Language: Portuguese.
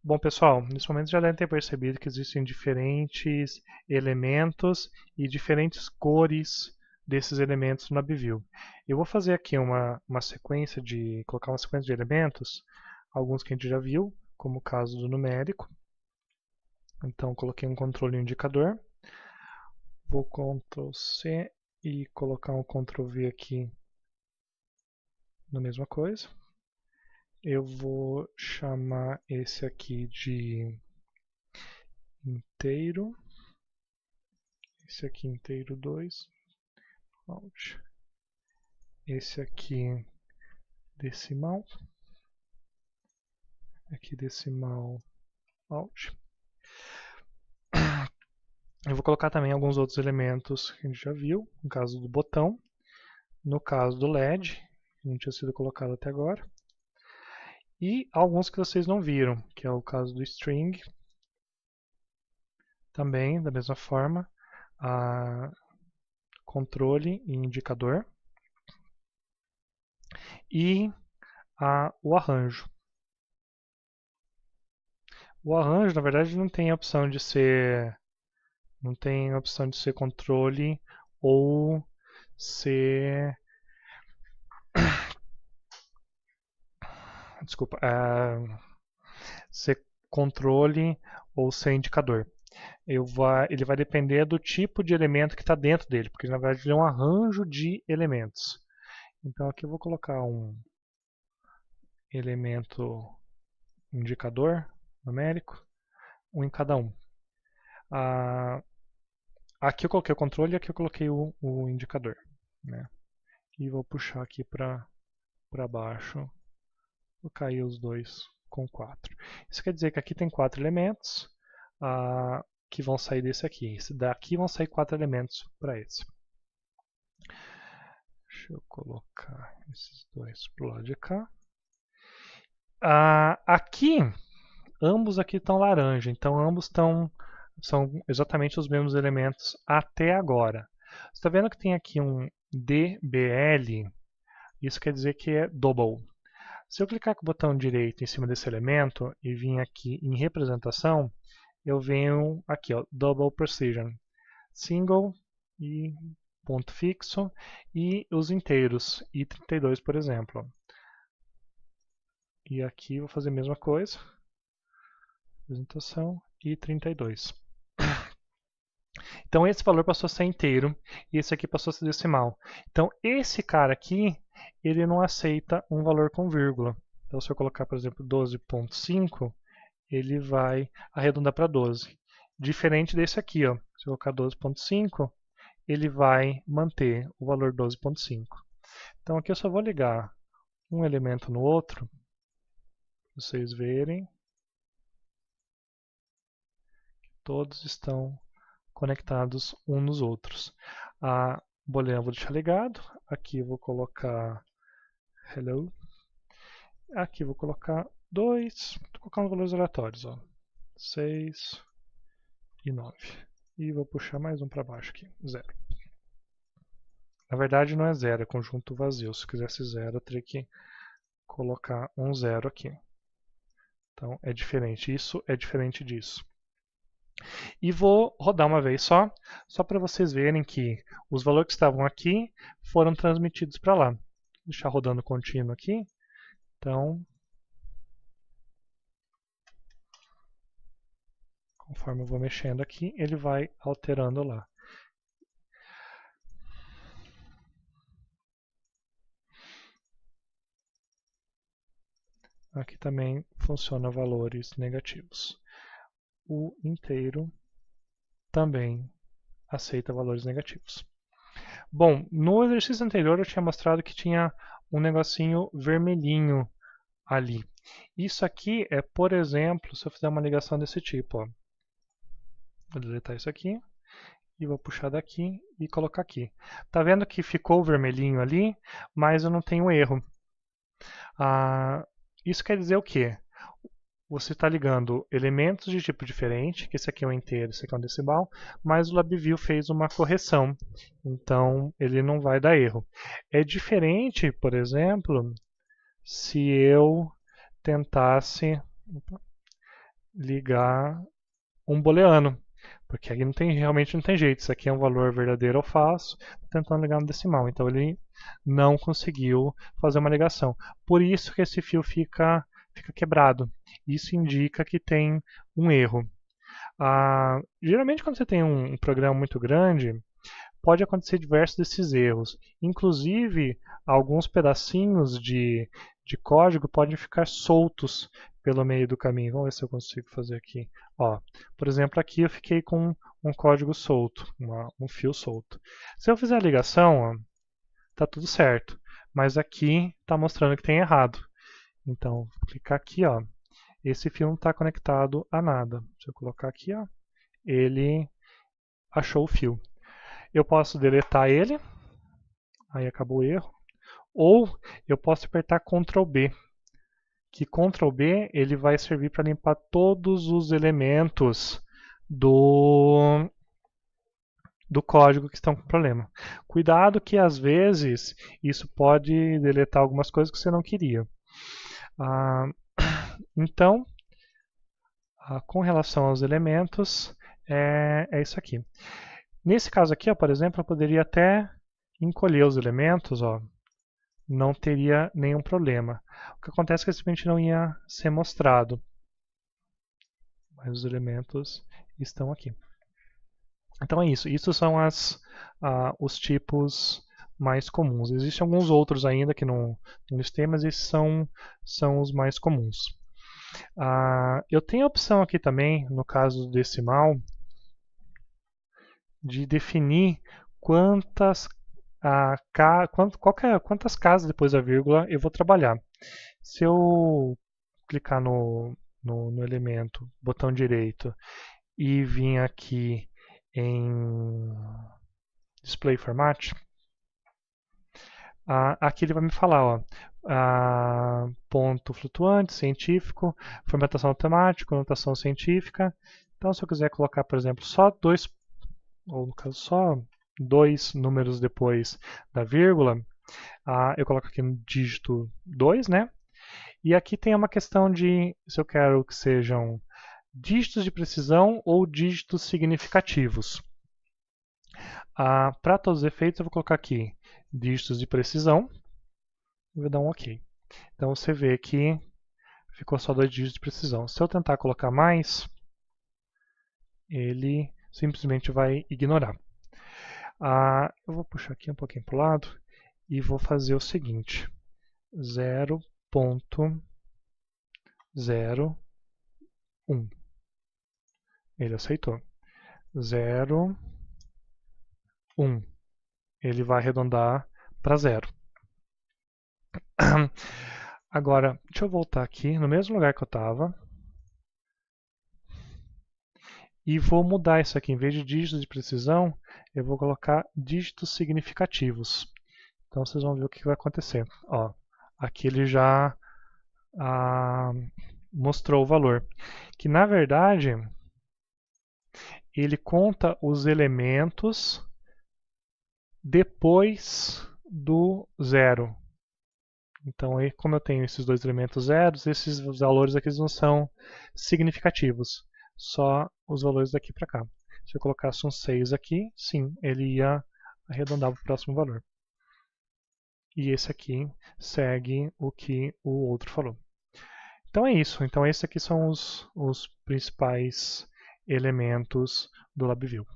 Bom, pessoal, nesse momento já devem ter percebido que existem diferentes elementos e diferentes cores desses elementos no LabVIEW. Eu vou fazer aqui colocar uma sequência de elementos, alguns que a gente já viu, como o caso do numérico. Então, coloquei um controle e um indicador. Vou Ctrl C e colocar um Ctrl V aqui na mesma coisa. Eu vou chamar esse aqui de inteiro. Esse aqui inteiro 2. Alt. Esse aqui decimal. Aqui decimal alt. Eu vou colocar também alguns outros elementos que a gente já viu, no caso do botão, no caso do LED, que não tinha sido colocado até agora, e alguns que vocês não viram, que é o caso do string, também da mesma forma, controle e indicador, e o arranjo. O arranjo, na verdade, não tem a opção de ser controle ou ser ser controle ou ser indicador. Ele vai depender do tipo de elemento que está dentro dele, porque na verdade ele é um arranjo de elementos. Então aqui eu vou colocar um elemento indicador numérico, um em cada um. Aqui eu coloquei o controle e aqui eu coloquei o indicador. Né? E vou puxar aqui para baixo. Vou cair os dois com 4. Isso quer dizer que aqui tem 4 elementos que vão sair desse aqui. Daqui vão sair 4 elementos para esse. Deixa eu colocar esses dois para o lado de cá. Aqui, ambos aqui estão laranja, então ambos são exatamente os mesmos elementos até agora. Você está vendo que tem aqui um DBL, isso quer dizer que é double. Se eu clicar com o botão direito em cima desse elemento e vir aqui em representação, eu venho aqui, ó, Double Precision, Single e ponto fixo e os inteiros, i32, por exemplo. E aqui vou fazer a mesma coisa, representação, i32. Então esse valor passou a ser inteiro e esse aqui passou a ser decimal. Então esse cara aqui, ele não aceita um valor com vírgula. Então se eu colocar, por exemplo, 12.5, ele vai arredondar para 12. Diferente desse aqui, ó. Se eu colocar 12.5, ele vai manter o valor 12.5. Então aqui eu só vou ligar um elemento no outro, para vocês verem que todos estão conectados uns nos outros. A bolinha eu vou deixar ligado, aqui eu vou colocar hello, aqui eu vou colocar 2, estou colocando valores aleatórios, ó, 6 e 9. E vou puxar mais um para baixo aqui, 0. Na verdade não é 0, é conjunto vazio. Se eu quisesse 0, eu teria que colocar um 0 aqui. Então é diferente, isso é diferente disso. E vou rodar uma vez só para vocês verem que os valores que estavam aqui foram transmitidos para lá. Vou deixar rodando contínuo aqui. Então, conforme eu vou mexendo aqui, ele vai alterando lá. Aqui também funciona valores negativos. O inteiro também aceita valores negativos. Bom, no exercício anterior eu tinha mostrado que tinha um negocinho vermelhinho ali. Isso aqui é, por exemplo, se eu fizer uma ligação desse tipo. Ó. Vou deletar isso aqui e vou puxar daqui e colocar aqui. Tá vendo que ficou vermelhinho ali, mas eu não tenho erro. Isso quer dizer o quê? Você está ligando elementos de tipo diferente, que esse aqui é um inteiro, esse aqui é um decimal, mas o LabVIEW fez uma correção, então ele não vai dar erro. É diferente, por exemplo, se eu tentasse ligar um booleano, porque aí realmente não tem jeito. Isso aqui é um valor verdadeiro ou falso, tentando ligar no decimal. Então ele não conseguiu fazer uma ligação. Por isso que esse fio fica quebrado. Isso indica que tem um erro. Geralmente quando você tem um programa muito grande, pode acontecer diversos desses erros. Inclusive, alguns pedacinhos de código podem ficar soltos pelo meio do caminho. Vamos ver se eu consigo fazer aqui. Ó, por exemplo, aqui eu fiquei com um código solto, um fio solto. Se eu fizer a ligação, está tudo certo. Mas aqui está mostrando que tem errado. Então, vou clicar aqui, ó. Esse fio não está conectado a nada. Se eu colocar aqui, ó, ele achou o fio. Eu posso deletar ele, aí acabou o erro. Ou eu posso apertar Ctrl B, que Ctrl B ele vai servir para limpar todos os elementos do código que estão com problema. Cuidado que às vezes isso pode deletar algumas coisas que você não queria. Então, com relação aos elementos, é isso aqui. Nesse caso aqui, ó, por exemplo, eu poderia até encolher os elementos, ó, não teria nenhum problema. O que acontece é que simplesmente não ia ser mostrado. Mas os elementos estão aqui. Então é isso. Isso são os tipos mais comuns. Existem alguns outros ainda que não listei, mas esses são os mais comuns. Eu tenho a opção aqui também, no caso do decimal, de definir quantas casas depois da vírgula eu vou trabalhar. Se eu clicar no elemento, botão direito, e vir aqui em Display Format, aqui ele vai me falar, ó, ponto flutuante, científico, formatação automática, notação científica. Então, se eu quiser colocar, por exemplo, só dois, ou no caso só 2 números depois da vírgula, eu coloco aqui no dígito 2, né? E aqui tem uma questão de se eu quero que sejam dígitos de precisão ou dígitos significativos. Para todos os efeitos, eu vou colocar aqui dígitos de precisão e vou dar um OK. Então você vê que ficou só 2 dígitos de precisão. Se eu tentar colocar mais, ele simplesmente vai ignorar. Eu vou puxar aqui um pouquinho para o lado e vou fazer o seguinte: 0.01. Ele aceitou. 0, 1. Ele vai arredondar para 0. Agora, deixa eu voltar aqui no mesmo lugar que eu estava. E vou mudar isso aqui. Em vez de dígitos de precisão, eu vou colocar dígitos significativos. Então vocês vão ver o que vai acontecer. Ó, aqui ele já mostrou o valor. Que na verdade, ele conta os elementos depois do 0. Então, aí, como eu tenho esses dois elementos zeros, esses valores aqui não são significativos. Só os valores daqui para cá. Se eu colocasse um 6 aqui, sim, ele ia arredondar para o próximo valor. E esse aqui segue o que o outro falou. Então é isso. Então esses aqui são os principais elementos do LabVIEW.